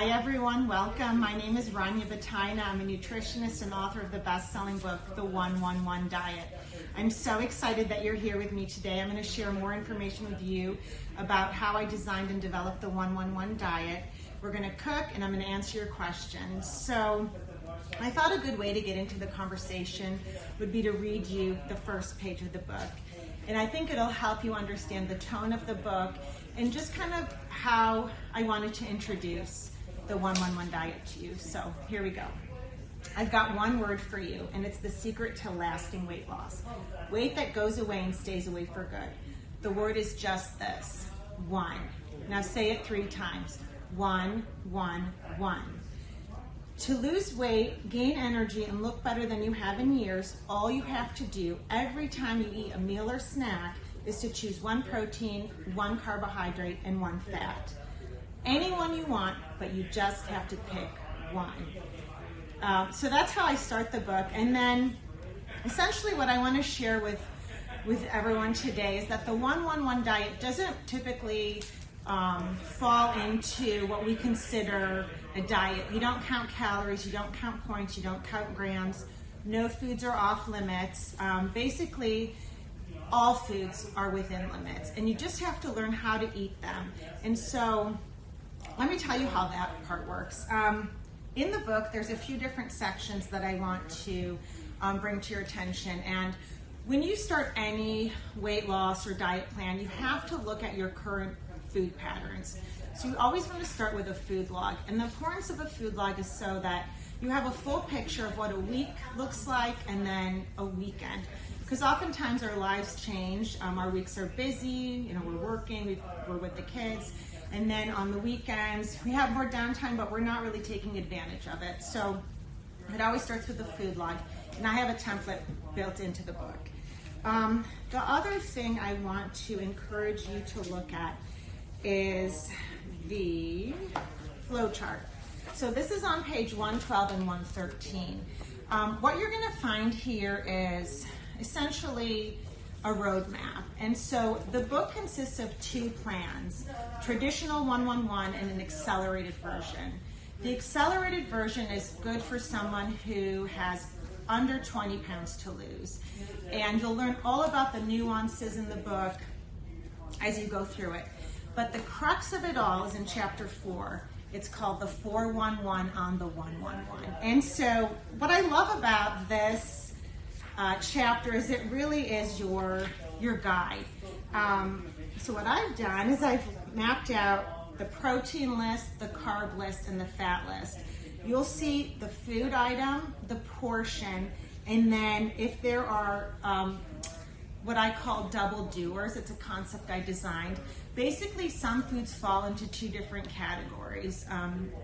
Hi everyone, welcome. My name is Rania Batayneh. I'm a nutritionist and author of the best-selling book, The 1-1-1 Diet. I'm so excited that you're here with me today. I'm going to share more information with you about how I designed and developed the 1-1-1 diet. We're going to cook and I'm going to answer your questions. So I thought a good way to get into the conversation would be to read you the first page of the book. And I think it'll help you understand the tone of the book and just kind of how I wanted to introduce the 1-1-1 diet to you. So here we go. I've got one word for you, and it's the secret to lasting weight loss. Weight that goes away and stays away for good. The word is just this, one. Now say it 3 times. 1, 1, 1. To lose weight, gain energy, and look better than you have in years, all you have to do every time you eat a meal or snack is to choose 1 protein, 1 carbohydrate, and 1 fat. Any one you want, but you just have to pick one. So that's how I start the book. And then essentially what I want to share with everyone today is that the 1-1-1 diet doesn't typically fall into what we consider a diet. You don't count calories, you don't count points, you don't count grams. No foods are off limits. Basically, all foods are within limits, and you just have to learn how to eat them. And so let me tell you how that part works. In the book, there's a few different sections that I want to bring to your attention. And when you start any weight loss or diet plan, you have to look at your current food patterns. So you always want to start with a food log. And the importance of a food log is so that you have a full picture of what a week looks like and then a weekend. Because oftentimes our lives change. Our weeks are busy, we're working, we're with the kids. And then on the weekends, we have more downtime, but we're not really taking advantage of it. So it always starts with the food log. And I have a template built into the book. The other thing I want to encourage you to look at is the flowchart. So this is on page 112 and 113. What you're going to find here is essentially a roadmap. And so the book consists of 2 plans, traditional 1-1-1 and an accelerated version. The accelerated version is good for someone who has under 20 pounds to lose. And you'll learn all about the nuances in the book as you go through it. But the crux of it all is in chapter 4. It's called the 4-1-1 on the 1-1-1. And so what I love about this chapter is it really is your guide. So what I've done is I've mapped out the protein list, the carb list, and the fat list. You'll see the food item, the portion, and then if there are what I call double doers, it's a concept I designed. Basically, some foods fall into 2 different categories.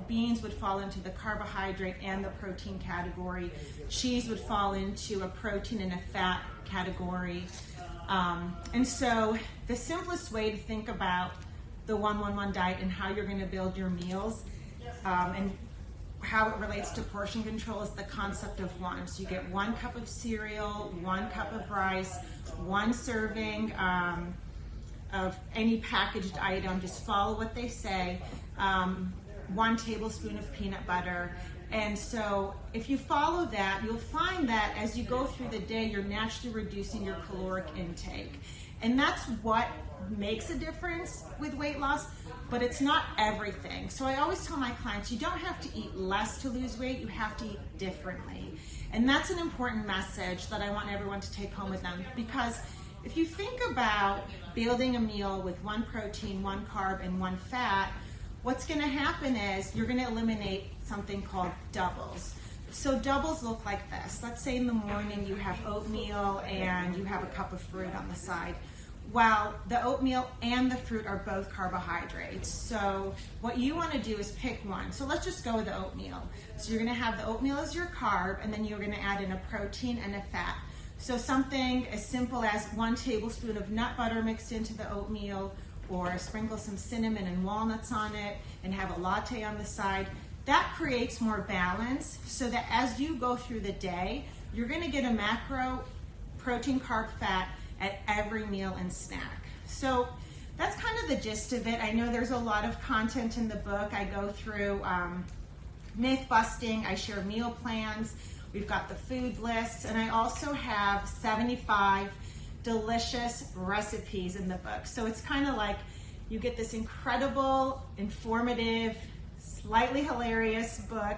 Beans would fall into the carbohydrate and the protein category. Cheese would fall into a protein and a fat category. And so the simplest way to think about the 1-1-1 diet and how you're going to build your meals and how it relates to portion control is the concept of 1. So you get 1 cup of cereal, 1 cup of rice, 1 serving of any packaged item. Just follow what they say. 1 tablespoon of peanut butter. And so if you follow that, you'll find that as you go through the day, you're naturally reducing your caloric intake. And that's what makes a difference with weight loss, but it's not everything. So I always tell my clients, you don't have to eat less to lose weight, you have to eat differently. And that's an important message that I want everyone to take home with them, because if you think about building a meal with 1 protein, 1 carb, and 1 fat, what's going to happen is you're going to eliminate something called doubles. So doubles look like this. Let's say in the morning you have oatmeal and you have a cup of fruit on the side. Well, the oatmeal and the fruit are both carbohydrates. So what you want to do is pick one. So let's just go with the oatmeal. So you're going to have the oatmeal as your carb, and then you're going to add in a protein and a fat. So something as simple as 1 tablespoon of nut butter mixed into the oatmeal, or sprinkle some cinnamon and walnuts on it and have a latte on the side. That creates more balance so that as you go through the day, you're going to get a macro protein, carb, fat at every meal and snack. So that's kind of the gist of it. I know there's a lot of content in the book. I go through myth busting, I share meal plans, we've got the food lists, and I also have 75 delicious recipes in the book. So it's kind of like you get this incredible, informative, slightly hilarious book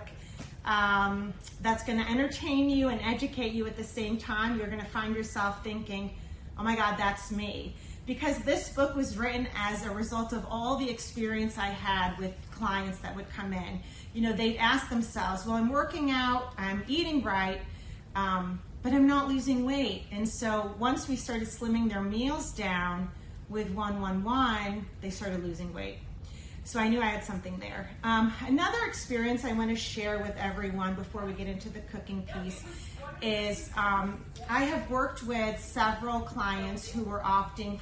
that's going to entertain you and educate you at the same time. You're going to find yourself thinking, oh my God, that's me. Because this book was written as a result of all the experience I had with clients that would come in. You know, they'd ask themselves, well, I'm working out, I'm eating right, but I'm not losing weight. And so once we started slimming their meals down with 111, they started losing weight. So I knew I had something there. Another experience I want to share with everyone before we get into the cooking piece is I have worked with several clients who were opting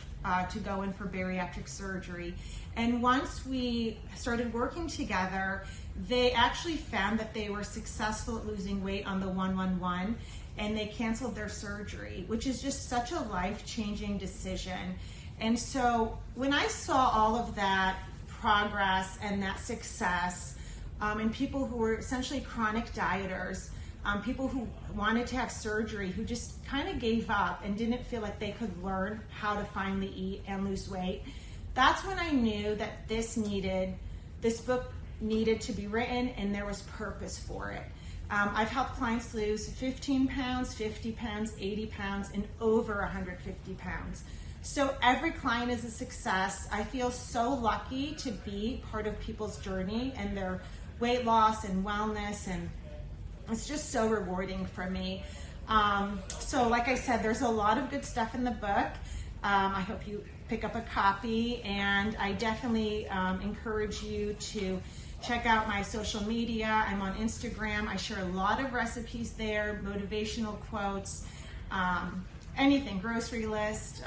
to go in for bariatric surgery. And once we started working together, they actually found that they were successful at losing weight on the 111, and they canceled their surgery, which is just such a life-changing decision. And so when I saw all of that progress and that success, and people who were essentially chronic dieters, people who wanted to have surgery, who just kind of gave up and didn't feel like they could learn how to finally eat and lose weight, that's when I knew that this book needed to be written, and there was purpose for it. I've helped clients lose 15 pounds, 50 pounds, 80 pounds, and over 150 pounds. So every client is a success. I feel so lucky to be part of people's journey and their weight loss and wellness, and it's just so rewarding for me. So like I said, there's a lot of good stuff in the book. I hope you pick up a copy, and I definitely encourage you to check out my social media. I'm on Instagram. I share a lot of recipes there, motivational quotes, anything, grocery list,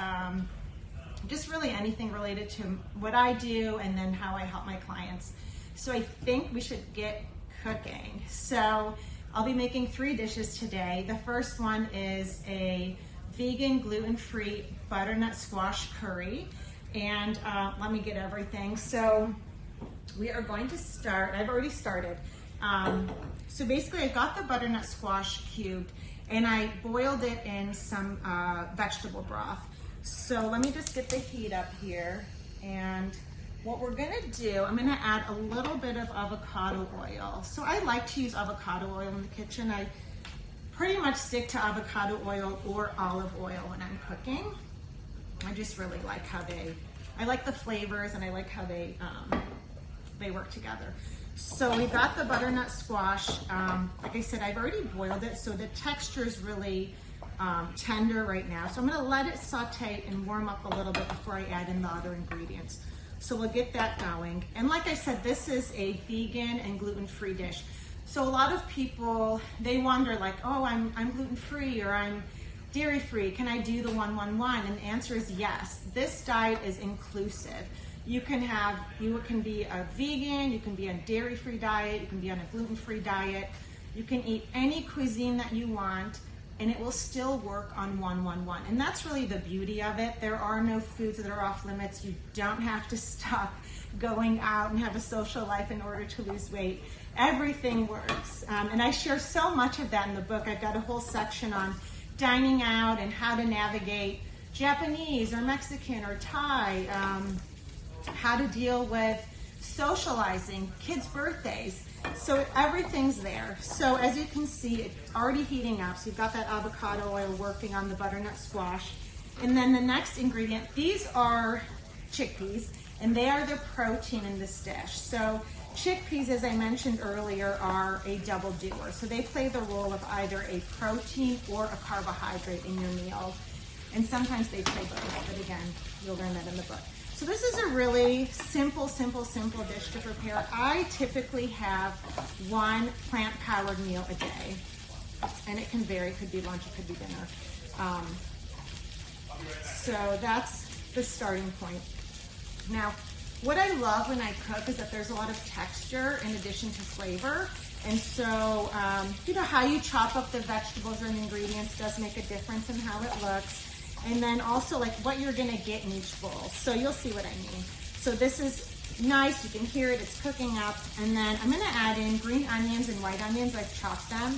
just really anything related to what I do and then how I help my clients. So I think we should get cooking. So I'll be making 3 dishes today. The first one is a vegan, gluten-free butternut squash curry. And let me get everything. So we are going to start, I've already started. So basically I got the butternut squash cubed, and I boiled it in some vegetable broth. So let me just get the heat up here. And what we're gonna do, I'm gonna add a little bit of avocado oil. So I like to use avocado oil in the kitchen. I pretty much stick to avocado oil or olive oil when I'm cooking. I just really like how I like the flavors, and I like how they work together. So we got the butternut squash. Like I said, I've already boiled it, so the texture is really tender right now. So I'm gonna let it saute and warm up a little bit before I add in the other ingredients. So we'll get that going. And like I said, this is a vegan and gluten-free dish. So a lot of people, they wonder like, oh, I'm gluten-free or I'm dairy-free. Can I do the 111? And the answer is yes. This diet is inclusive. You can be a vegan, you can be on a dairy-free diet, you can be on a gluten-free diet. You can eat any cuisine that you want, and it will still work on 111. And that's really the beauty of it. There are no foods that are off limits. You don't have to stop going out and have a social life in order to lose weight. Everything works. And I share so much of that in the book. I've got a whole section on dining out and how to navigate Japanese or Mexican or Thai, how to deal with socializing, kids' birthdays. So everything's there. So as you can see, it's already heating up. So you've got that avocado oil working on the butternut squash. And then the next ingredient, these are chickpeas, and they are the protein in this dish. So chickpeas, as I mentioned earlier, are a double doer. So they play the role of either a protein or a carbohydrate in your meal. And sometimes they play both, but again, you'll learn that in the book. So this is a really simple dish to prepare. I typically have 1 plant-powered meal a day, and it can vary. It could be lunch, it could be dinner. So that's the starting point. Now, what I love when I cook is that there's a lot of texture in addition to flavor. And so, you know, how you chop up the vegetables and ingredients does make a difference in how it looks. and then also like what you're gonna get in each bowl. So you'll see what I mean. So this is nice, you can hear it, it's cooking up. And then I'm gonna add in green onions and white onions, I've chopped them.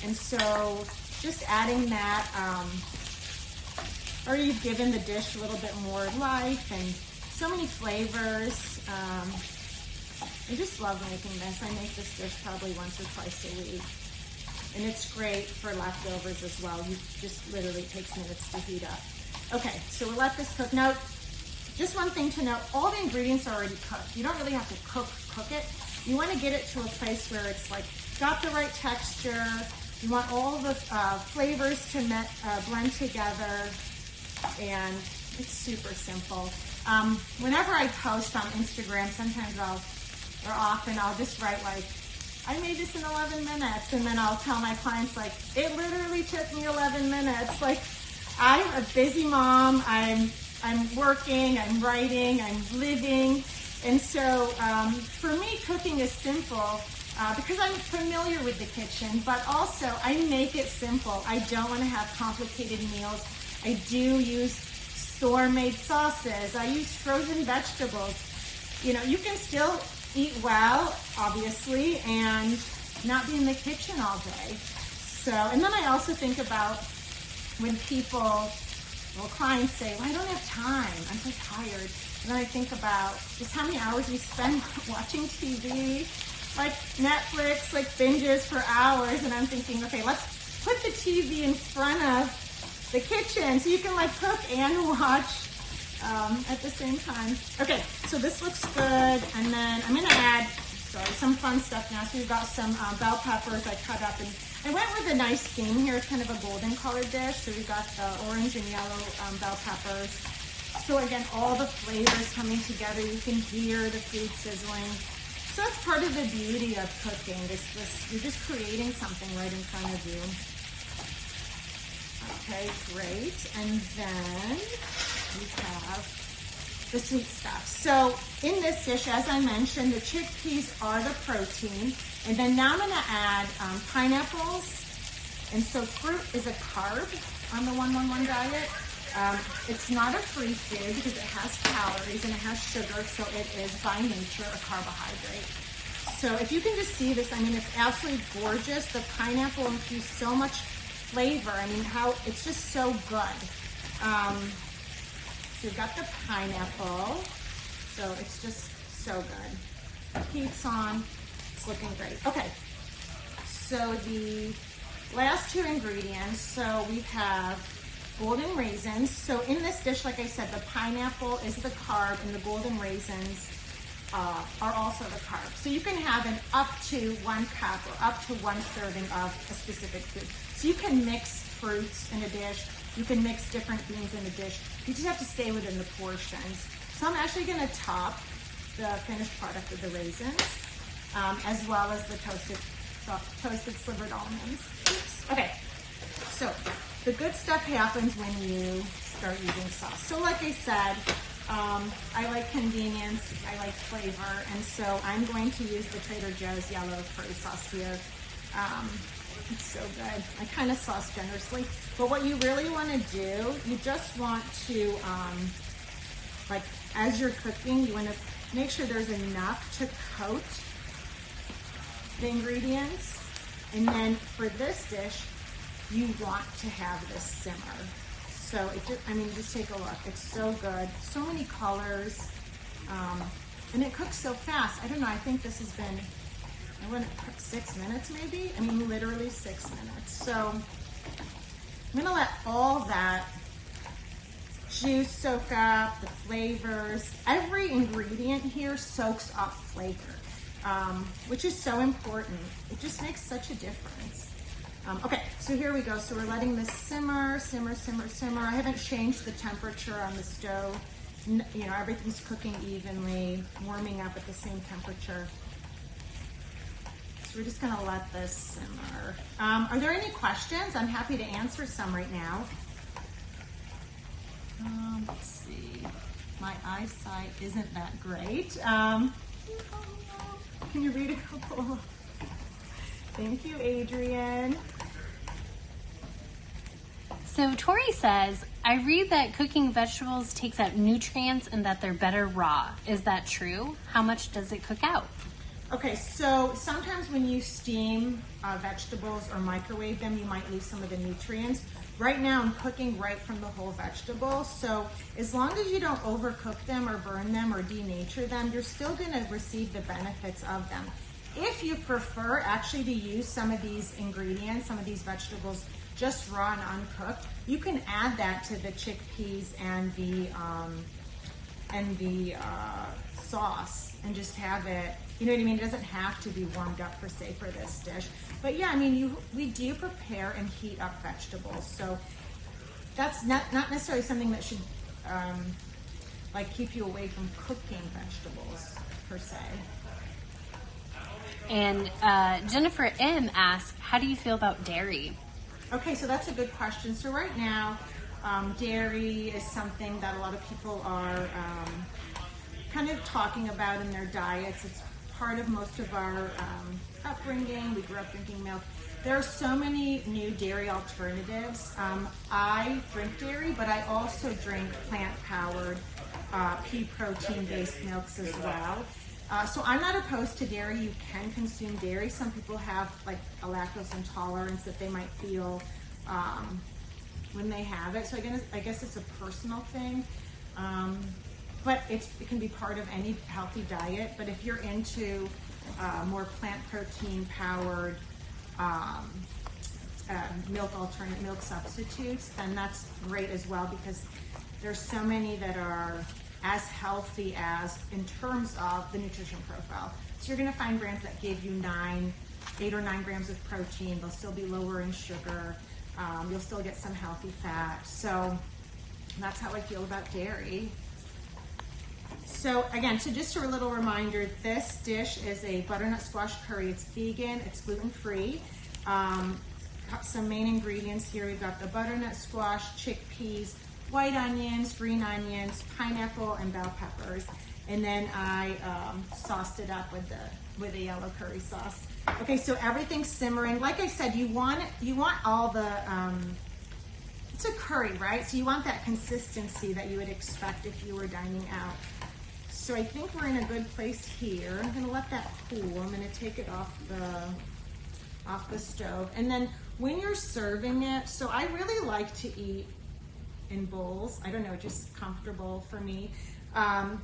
And so just adding that, already given the dish a little bit more life and so many flavors. I just love making this. I make this dish probably once or twice a week. And it's great for leftovers as well. You just literally takes minutes to heat up. Okay, so we'll let this cook. Now, just one thing to note, all the ingredients are already cooked. You don't really have to cook it. You want to get it to a place where it's like got the right texture. You want all the flavors to blend together, and it's super simple. Whenever I post on Instagram, sometimes I'll just write like, I made this in 11 minutes, and then I'll tell my clients like, it literally took me 11 minutes. Like, I'm a busy mom, I'm working, I'm writing, I'm living, and so for me, cooking is simple because I'm familiar with the kitchen, but also I make it simple. I don't want to have complicated meals. I do use store-made sauces. I use frozen vegetables. You know, you can still eat well, obviously, and not be in the kitchen all day. So, and then I also think about when clients say, well, I don't have time, I'm so tired. And then I think about just how many hours we spend watching TV, like Netflix, like binges for hours. And I'm thinking, okay, let's put the TV in front of the kitchen so you can like cook and watch at the same time. Okay, so this looks good. And then I'm gonna add, some fun stuff now. So we've got some bell peppers I cut up, and I went with a nice theme here. It's kind of a golden colored dish. So we've got the orange and yellow bell peppers. So again, all the flavors coming together. You can hear the food sizzling. So that's part of the beauty of cooking. You're just creating something right in front of you. Okay, great. And then we have the sweet stuff. So in this dish, as I mentioned, the chickpeas are the protein. And then now I'm gonna add pineapples. And so fruit is a carb on the 1-1-1 diet. It's not a free food because it has calories and it has sugar, so it is by nature a carbohydrate. So if you can just see this, I mean, it's absolutely gorgeous. The pineapple infused so much flavor. I mean, it's just so good. So we've got the pineapple. So it's just so good. Heat's on. It's looking great. Okay. So the last two ingredients. So we have golden raisins. So in this dish, like I said, the pineapple is the carb and the golden raisins are also the carb. So you can have an up to 1 cup or up to 1 serving of a specific food. So you can mix fruits in a dish. You can mix different beans in a dish. You just have to stay within the portions. So I'm actually going to top the finished product with the raisins, as well as the toasted slivered almonds. Oops. Okay, so the good stuff happens when you start using sauce. So like I said, I like convenience, I like flavor, and so I'm going to use the Trader Joe's yellow curry sauce here. It's so good. I kind of sauce generously, but what you really want to do, you just want to, like as you're cooking, you want to make sure there's enough to coat the ingredients, and then for this dish, you want to have this simmer. So just take a look. It's so good. So many colors, and it cooks so fast. I don't know. I think this has been, I want to cook 6 minutes maybe. I mean, literally 6 minutes. So I'm gonna let all that juice soak up, the flavors. Every ingredient here soaks up flavor, which is so important. It just makes such a difference. Okay, so here we go. So we're letting this simmer, simmer, simmer, simmer. I haven't changed the temperature on the stove. You know, everything's cooking evenly, warming up at the same temperature. So we're just gonna let this simmer. Are there any questions? I'm happy to answer some right now. Let's see. My eyesight isn't that great. Can you read a couple? Thank you, Adrian. So Tori says, I read that cooking vegetables takes out nutrients and that they're better raw. Is that true? How much does it cook out? Okay, so sometimes when you steam vegetables or microwave them, you might lose some of the nutrients. Right now I'm cooking right from the whole vegetable, so as long as you don't overcook them or burn them or denature them, you're still gonna receive the benefits of them. If you prefer actually to use some of these ingredients, some of these vegetables just raw and uncooked, you can add that to the chickpeas and the sauce and just have it, you know what I mean? It doesn't have to be warmed up per se for this dish. But yeah, I mean, we do prepare and heat up vegetables. So that's not necessarily something that should like keep you away from cooking vegetables per se. And Jennifer M. asks, how do you feel about dairy? Okay, so that's a good question. So right now, dairy is something that a lot of people are kind of talking about in their diets. It's part of most of our upbringing. We grew up drinking milk. There are so many new dairy alternatives. I drink dairy, but I also drink plant-powered, pea protein-based milks as well. So I'm not opposed to dairy. You can consume dairy. Some people have like a lactose intolerance that they might feel when they have it. So I guess it's a personal thing. But it can be part of any healthy diet. But if you're into more plant protein powered milk substitutes, then that's great as well, because there's so many that are as healthy as in terms of the nutrition profile. So you're gonna find brands that give you 8 or 9 grams of protein. They'll still be lower in sugar. You'll still get some healthy fat. So that's how I feel about dairy. So again, so just a little reminder, this dish is a butternut squash curry. It's vegan, it's gluten-free. Some main ingredients here, we've got the butternut squash, chickpeas, white onions, green onions, pineapple, and bell peppers. And then I sauced it up with a yellow curry sauce. Okay, so everything's simmering. Like I said, you want all the, it's a curry, right? So you want that consistency that you would expect if you were dining out. So I think we're in a good place here. I'm gonna let that cool. I'm gonna take it off the stove. And then when you're serving it, so I really like to eat in bowls. I don't know, just comfortable for me.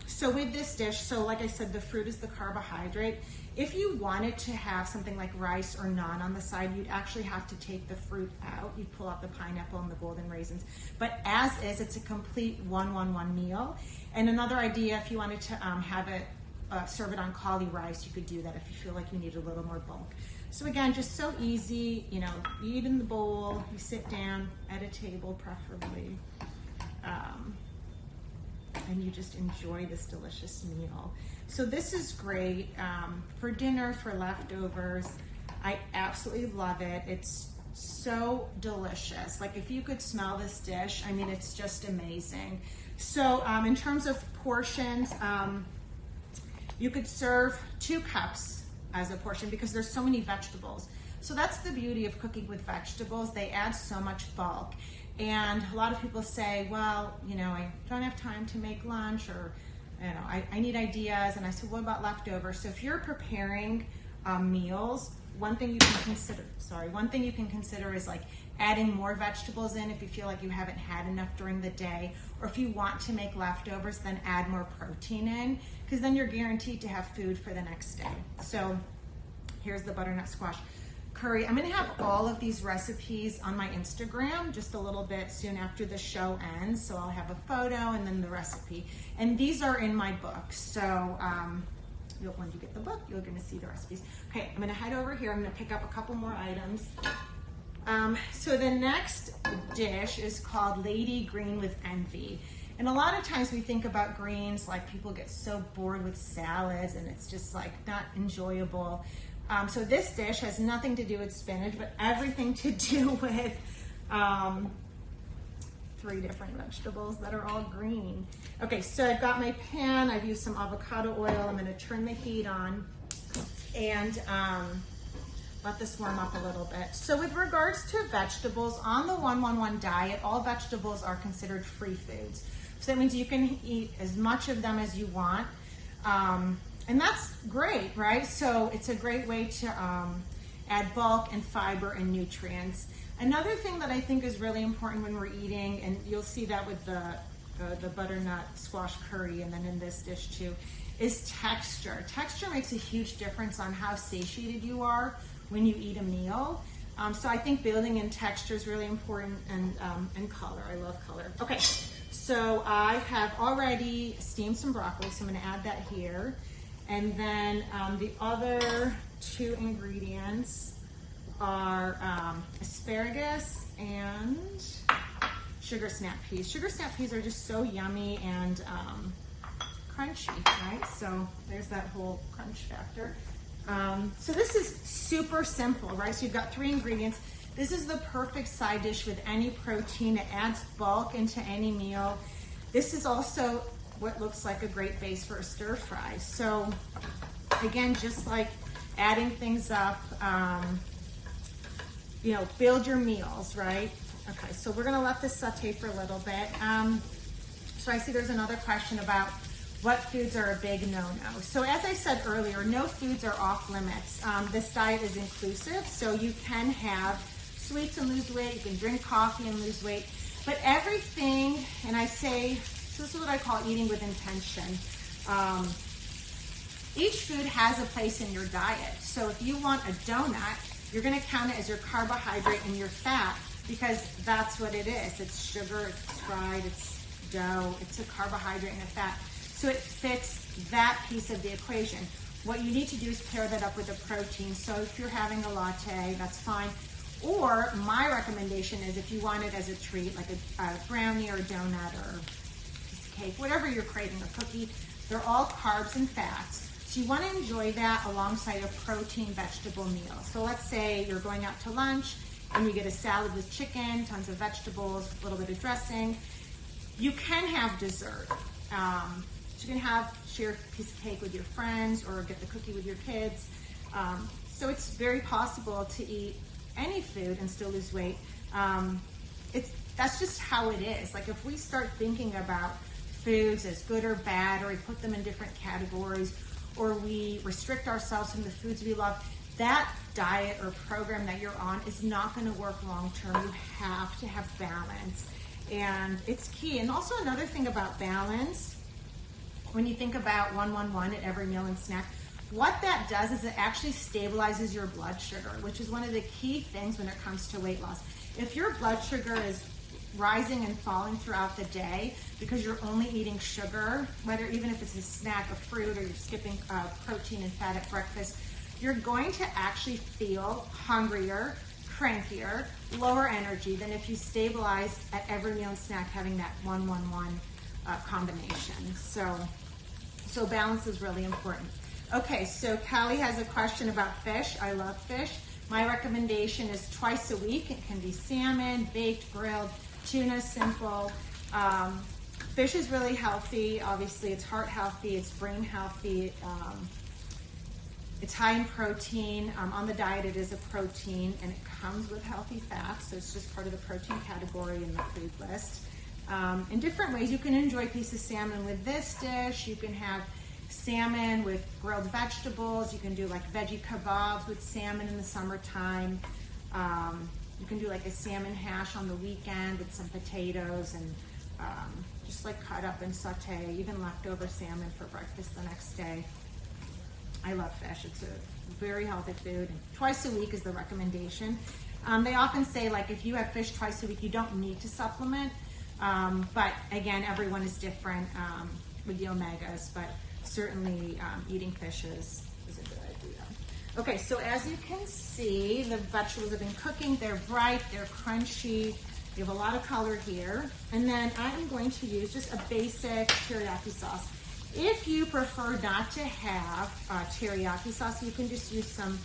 So with this dish, so like I said, the fruit is the carbohydrate. If you wanted to have something like rice or naan on the side, you'd actually have to take the fruit out. You'd pull out the pineapple and the golden raisins. But as is, it's a complete 1-1-1 meal. And another idea, if you wanted to have it, serve it on cauli rice, you could do that if you feel like you need a little more bulk. So again, just so easy, you know, you eat in the bowl, you sit down at a table preferably, and you just enjoy this delicious meal. So this is great for dinner, for leftovers. I absolutely love it. It's so delicious. Like if you could smell this dish, I mean, it's just amazing. So in terms of portions, you could serve 2 cups as a portion because there's so many vegetables. So that's the beauty of cooking with vegetables. They add so much bulk. And a lot of people say, well, you know, I don't have time to make lunch, or, you know, I need ideas. And I said, what about leftovers? So if you're preparing meals, one thing you can consider is like adding more vegetables in if you feel like you haven't had enough during the day, or if you want to make leftovers, then add more protein in, because then you're guaranteed to have food for the next day. So here's the butternut squash curry. I'm gonna have all of these recipes on my Instagram just a little bit soon after the show ends. So I'll have a photo and then the recipe. And these are in my book. So when you get the book, you're gonna see the recipes. Okay, I'm gonna head over here. I'm gonna pick up a couple more items. So the next dish is called Lady Green with Envy. And a lot of times we think about greens, like people get so bored with salads and it's just like not enjoyable. So this dish has nothing to do with spinach, but everything to do with 3 different vegetables that are all green. Okay, so I've got my pan. I've used some avocado oil. I'm gonna turn the heat on. And let this warm up a little bit. So with regards to vegetables, on the 1-1-1 diet, all vegetables are considered free foods. So that means you can eat as much of them as you want. And that's great, right? So it's a great way to add bulk and fiber and nutrients. Another thing that I think is really important when we're eating, and you'll see that with the butternut squash curry and then in this dish too, is texture. Texture makes a huge difference on how satiated you are when you eat a meal. So I think building in texture is really important, and color. I love color. Okay, so I have already steamed some broccoli, so I'm gonna add that here. And then the other two ingredients are asparagus and sugar snap peas. Sugar snap peas are just so yummy and crunchy, right? So there's that whole crunch factor. So this is super simple, right? So you've got 3 ingredients. This is the perfect side dish with any protein. It adds bulk into any meal. This is also what looks like a great base for a stir fry. So again, just like adding things up, you know, build your meals, right? Okay, so we're gonna let this saute for a little bit. So I see there's another question about what foods are a big no-no. So as I said earlier, no foods are off limits. This diet is inclusive, so you can have sweets and lose weight, you can drink coffee and lose weight, but everything, and I say, so this is what I call eating with intention. Each food has a place in your diet. So if you want a donut, you're gonna count it as your carbohydrate and your fat, because that's what it is. It's sugar, it's fried, it's dough, it's a carbohydrate and a fat. So it fits that piece of the equation. What you need to do is pair that up with a protein. So if you're having a latte, that's fine. Or my recommendation is if you want it as a treat, like a brownie or a donut or a piece of cake, whatever you're craving, a cookie, they're all carbs and fats. So you want to enjoy that alongside a protein vegetable meal. So let's say you're going out to lunch and you get a salad with chicken, tons of vegetables, a little bit of dressing. You can have dessert. So you can share a piece of cake with your friends or get the cookie with your kids. So it's very possible to eat any food and still lose weight. That's just how it is. Like if we start thinking about foods as good or bad, or we put them in different categories, or we restrict ourselves from the foods we love, that diet or program that you're on is not going to work long term. You have to have balance, and it's key. And also another thing about balance, when you think about 1-1-1 at every meal and snack, what that does is it actually stabilizes your blood sugar, which is one of the key things when it comes to weight loss. If your blood sugar is rising and falling throughout the day because you're only eating sugar, even if it's a snack, a fruit, or you're skipping protein and fat at breakfast, you're going to actually feel hungrier, crankier, lower energy than if you stabilize at every meal and snack having that 1-1-1 combination. So balance is really important. Okay, so Callie has a question about fish. I love fish. My recommendation is twice a week. It can be salmon, baked, grilled, tuna, simple. Fish is really healthy. Obviously, it's heart healthy, it's brain healthy. It's high in protein. On the diet, it is a protein, and it comes with healthy fats, so it's just part of the protein category in the food list. In different ways, you can enjoy a piece of salmon with this dish. You can have salmon with grilled vegetables. You can do like veggie kebabs with salmon in the summertime. You can do like a salmon hash on the weekend with some potatoes and just like cut up and saute, even leftover salmon for breakfast the next day. I love fish. It's a very healthy food. And twice a week is the recommendation. They often say like if you have fish twice a week, you don't need to supplement. But again, everyone is different with the omegas, but certainly eating fish is a good idea. Okay, so as you can see, the vegetables have been cooking. They're bright, they're crunchy. You have a lot of color here. And then I'm going to use just a basic teriyaki sauce. If you prefer not to have teriyaki sauce, you can just use some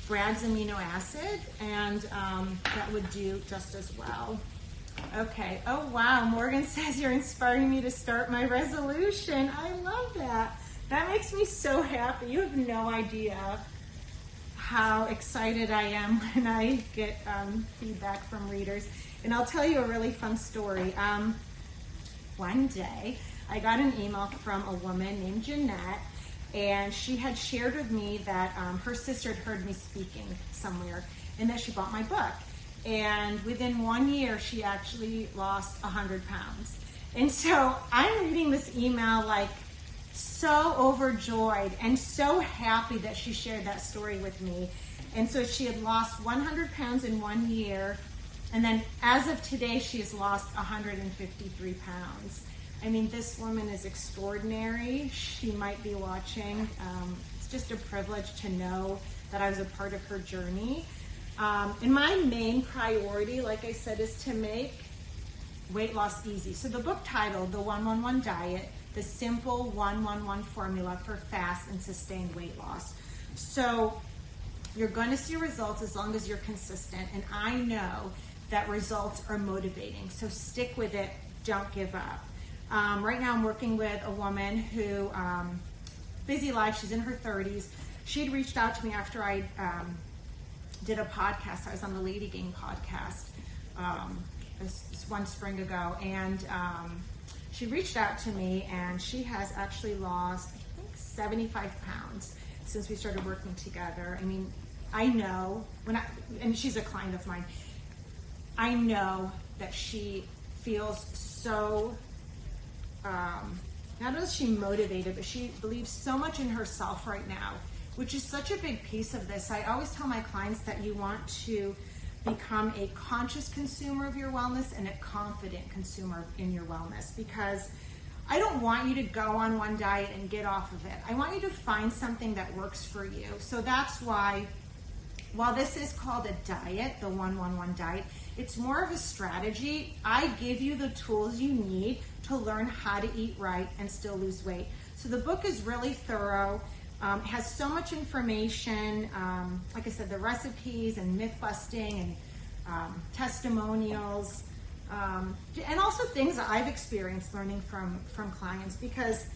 Bragg's amino acid, and that would do just as well. Okay, oh wow, Morgan says you're inspiring me to start my resolution. I love that. That makes me so happy. You have no idea how excited I am when I get feedback from readers. And I'll tell you a really fun story. One day, I got an email from a woman named Jeanette, and she had shared with me that her sister had heard me speaking somewhere and that she bought my book. And within 1 year, she actually lost 100 pounds. And so I'm reading this email like so overjoyed and so happy that she shared that story with me. And so she had lost 100 pounds in 1 year. And then as of today, she has lost 153 pounds. I mean, this woman is extraordinary. She might be watching. It's just a privilege to know that I was a part of her journey. And my main priority, like I said, is to make weight loss easy. So the book titled, The 1-1-1 Diet, the simple 1-1-1 formula for fast and sustained weight loss. So you're going to see results as long as you're consistent. And I know that results are motivating. So stick with it. Don't give up. Right now I'm working with a woman who, busy life, she's in her 30s. She had reached out to me after I did a podcast. I was on the Lady Gang podcast this one spring ago, and she reached out to me, and she has actually lost, I think, 75 pounds since we started working together. I mean, I know and she's a client of mine, I know that she feels so, not only is she motivated, but she believes so much in herself right now, which is such a big piece of this. I always tell my clients that you want to become a conscious consumer of your wellness and a confident consumer in your wellness, because I don't want you to go on one diet and get off of it. I want you to find something that works for you. So that's why, while this is called a diet, the 1-1-1 diet, it's more of a strategy. I give you the tools you need to learn how to eat right and still lose weight. So the book is really thorough. It has so much information, like I said, the recipes and myth busting and testimonials, and also things that I've experienced learning from clients. Because,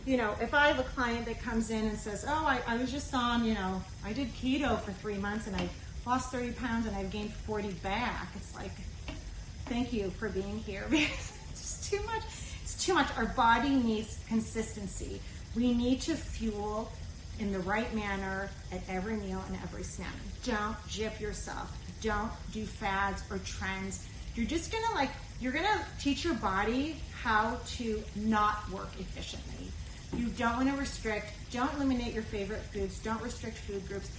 you know, if I have a client that comes in and says, oh, I was just on, you know, I did keto for 3 months and I lost 30 pounds and I've gained 40 back. It's like, thank you for being here. It's just too much. It's too much. Our body needs consistency. We need to fuel in the right manner at every meal and every snack. Don't gyp yourself. Don't do fads or trends. You're just gonna you're gonna teach your body how to not work efficiently. You don't want to restrict. Don't eliminate your favorite foods. Don't restrict food groups.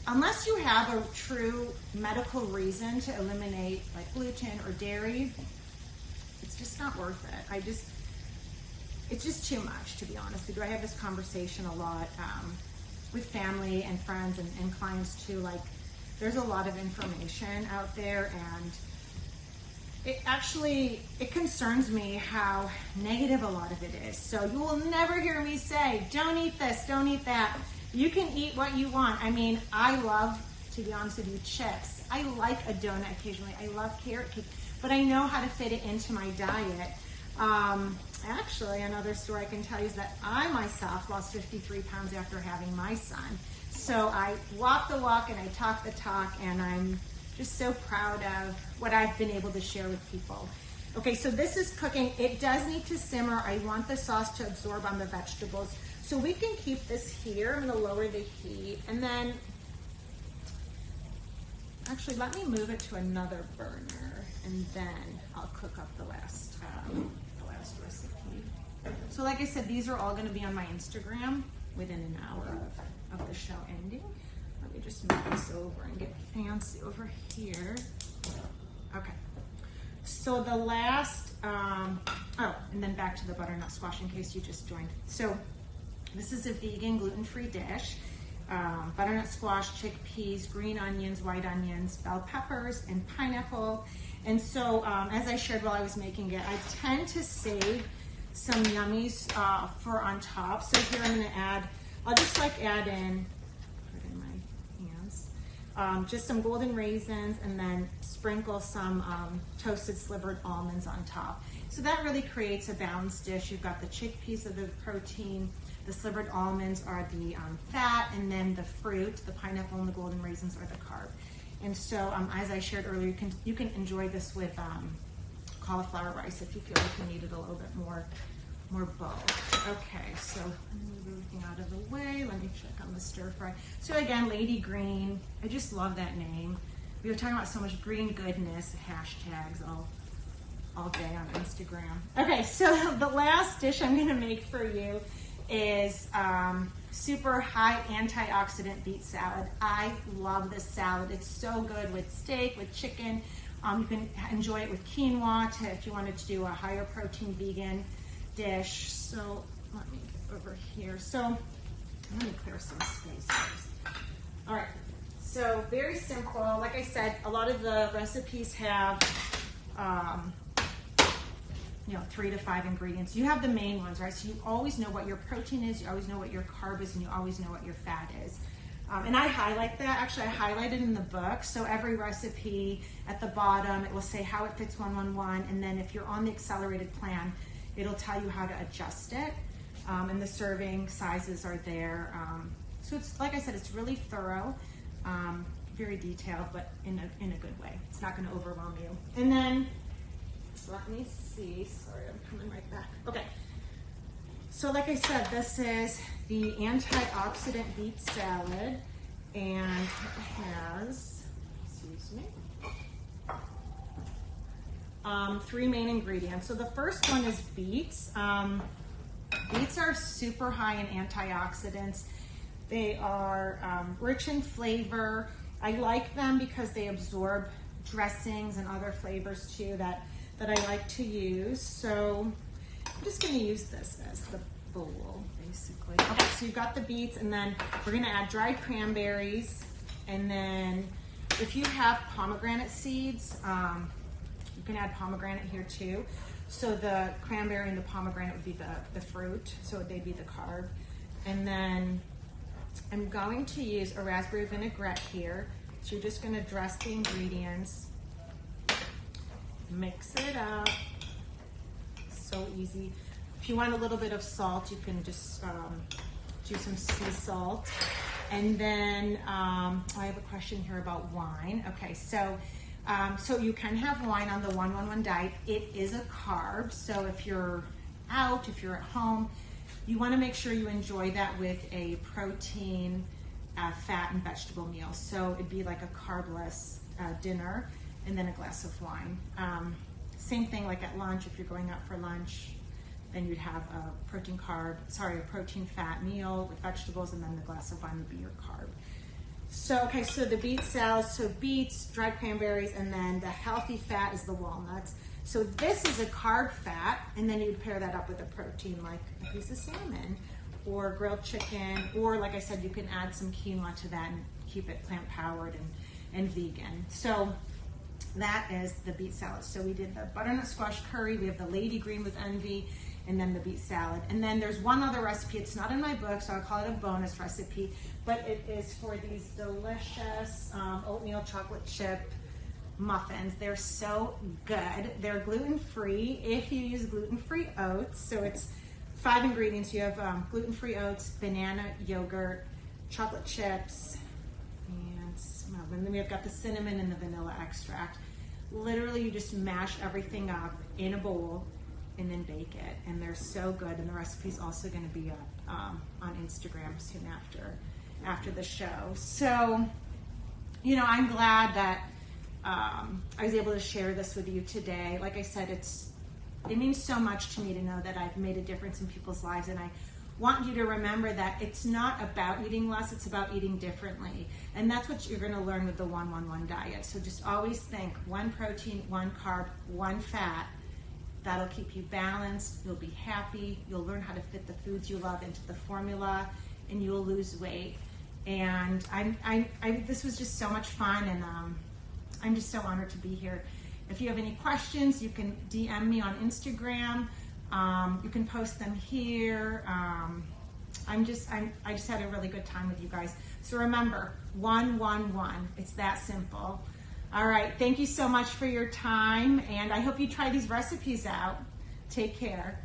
Unless you have a true medical reason to eliminate like gluten or dairy, it's just not worth it. It's just too much, to be honest with you. I have this conversation a lot with family and friends and clients too. Like, there's a lot of information out there, and it concerns me how negative a lot of it is. So you will never hear me say, don't eat this, don't eat that. You can eat what you want. I mean, I love, to be honest with you, chips. I like a donut occasionally. I love carrot cake, but I know how to fit it into my diet. Actually, another story I can tell you is that I myself lost 53 pounds after having my son. So I walk the walk and I talk the talk, and I'm just so proud of what I've been able to share with people. Okay, so this is cooking. It does need to simmer. I want the sauce to absorb on the vegetables. So we can keep this here. I'm gonna lower the heat, and then, actually, let me move it to another burner, and then I'll cook up the last recipe. So like I said, these are all gonna be on my Instagram within an hour of the show ending. Let me just move this over and get fancy over here. Okay. So the last, and then back to the butternut squash in case you just joined. So this is a vegan gluten-free dish. Butternut squash, chickpeas, green onions, white onions, bell peppers, and pineapple. And so as I shared while I was making it, I tend to save some yummies for on top. So here I'm gonna add, I'll just add in, put it in my hands, just some golden raisins, and then sprinkle some toasted slivered almonds on top. So that really creates a balanced dish. You've got the chickpeas of the protein, The slivered almonds are the fat, and then the fruit, the pineapple and the golden raisins are the carb. And so, as I shared earlier, you can enjoy this with cauliflower rice if you feel like you need it a little bit more bold. Okay, so let me move everything out of the way. Let me check on the stir fry. So again, Lady Green. I just love that name. We were talking about so much green goodness, hashtags all day on Instagram. Okay, so the last dish I'm gonna make for you is super high antioxidant beet salad. I love this salad. It's so good with steak, with chicken. You can enjoy it with quinoa if you wanted to do a higher protein vegan dish. So let me get over here. So let me clear some space first. All right, so very simple. Like I said, a lot of the recipes have 3 to 5 ingredients. You have the main ones, right? So you always know what your protein is, you always know what your carb is, and you always know what your fat is. And I highlight that. Actually, I highlighted in the book. So every recipe at the bottom, it will say how it fits 111. And then if you're on the accelerated plan, it'll tell you how to adjust it. And the serving sizes are there. So it's, like I said, it's really thorough, very detailed, but in a good way. It's not going to overwhelm you. And then, let me see. Sorry, I'm coming right back. Okay. So like I said, this is the antioxidant beet salad, and it has, excuse me, 3 main ingredients. So the first one is beets. Beets are super high in antioxidants. They are rich in flavor. I like them because they absorb dressings and other flavors too that I like to use. So I'm just going to use this as the bowl, basically. Okay, so you've got the beets, and then we're going to add dried cranberries. And then if you have pomegranate seeds, you can add pomegranate here too. So the cranberry and the pomegranate would be the fruit, so they'd be the carb. And then I'm going to use a raspberry vinaigrette here. So you're just going to dress the ingredients, mix it up. So easy. If you want a little bit of salt, you can just do some sea salt. And then I have a question here about wine. Okay, so you can have wine on the 111 diet. It is a carb, so if you're out, if you're at home, you want to make sure you enjoy that with a protein, fat, and vegetable meal. So it'd be like a carbless dinner and then a glass of wine. Same thing like at lunch. If you're going out for lunch, then you'd have a protein fat meal with vegetables, and then the glass of wine would be your carb. So, okay, so the beet salad, so beets, dried cranberries, and then the healthy fat is the walnuts. So this is a carb fat, and then you'd pair that up with a protein like a piece of salmon or grilled chicken, or like I said, you can add some quinoa to that and keep it plant-powered and vegan. So that is the beet salad. So we did the butternut squash curry, we have the lady green with envy, and then the beet salad. And then there's one other recipe. It's not in my book, so I'll call it a bonus recipe, but it is for these delicious oatmeal chocolate chip muffins. They're so good. They're gluten-free if you use gluten-free oats. So it's 5 ingredients. You have gluten-free oats, banana, yogurt, chocolate chips, and then we've got the cinnamon and the vanilla extract. Literally, you just mash everything up in a bowl and then bake it, and they're so good. And the recipe's also going to be up on Instagram soon after the show. So, you know, I'm glad that I was able to share this with you today. Like I said, it means so much to me to know that I've made a difference in people's lives, and I want you to remember that it's not about eating less, it's about eating differently. And that's what you're going to learn with the 111 diet. So just always think 1 protein, 1 carb, 1 fat. That'll keep you balanced, you'll be happy, you'll learn how to fit the foods you love into the formula, and you'll lose weight. And this was just so much fun, and I'm just so honored to be here. If you have any questions, you can DM me on Instagram. You can post them here. I just had a really good time with you guys. So remember, 111. It's that simple. All right. Thank you so much for your time, and I hope you try these recipes out. Take care.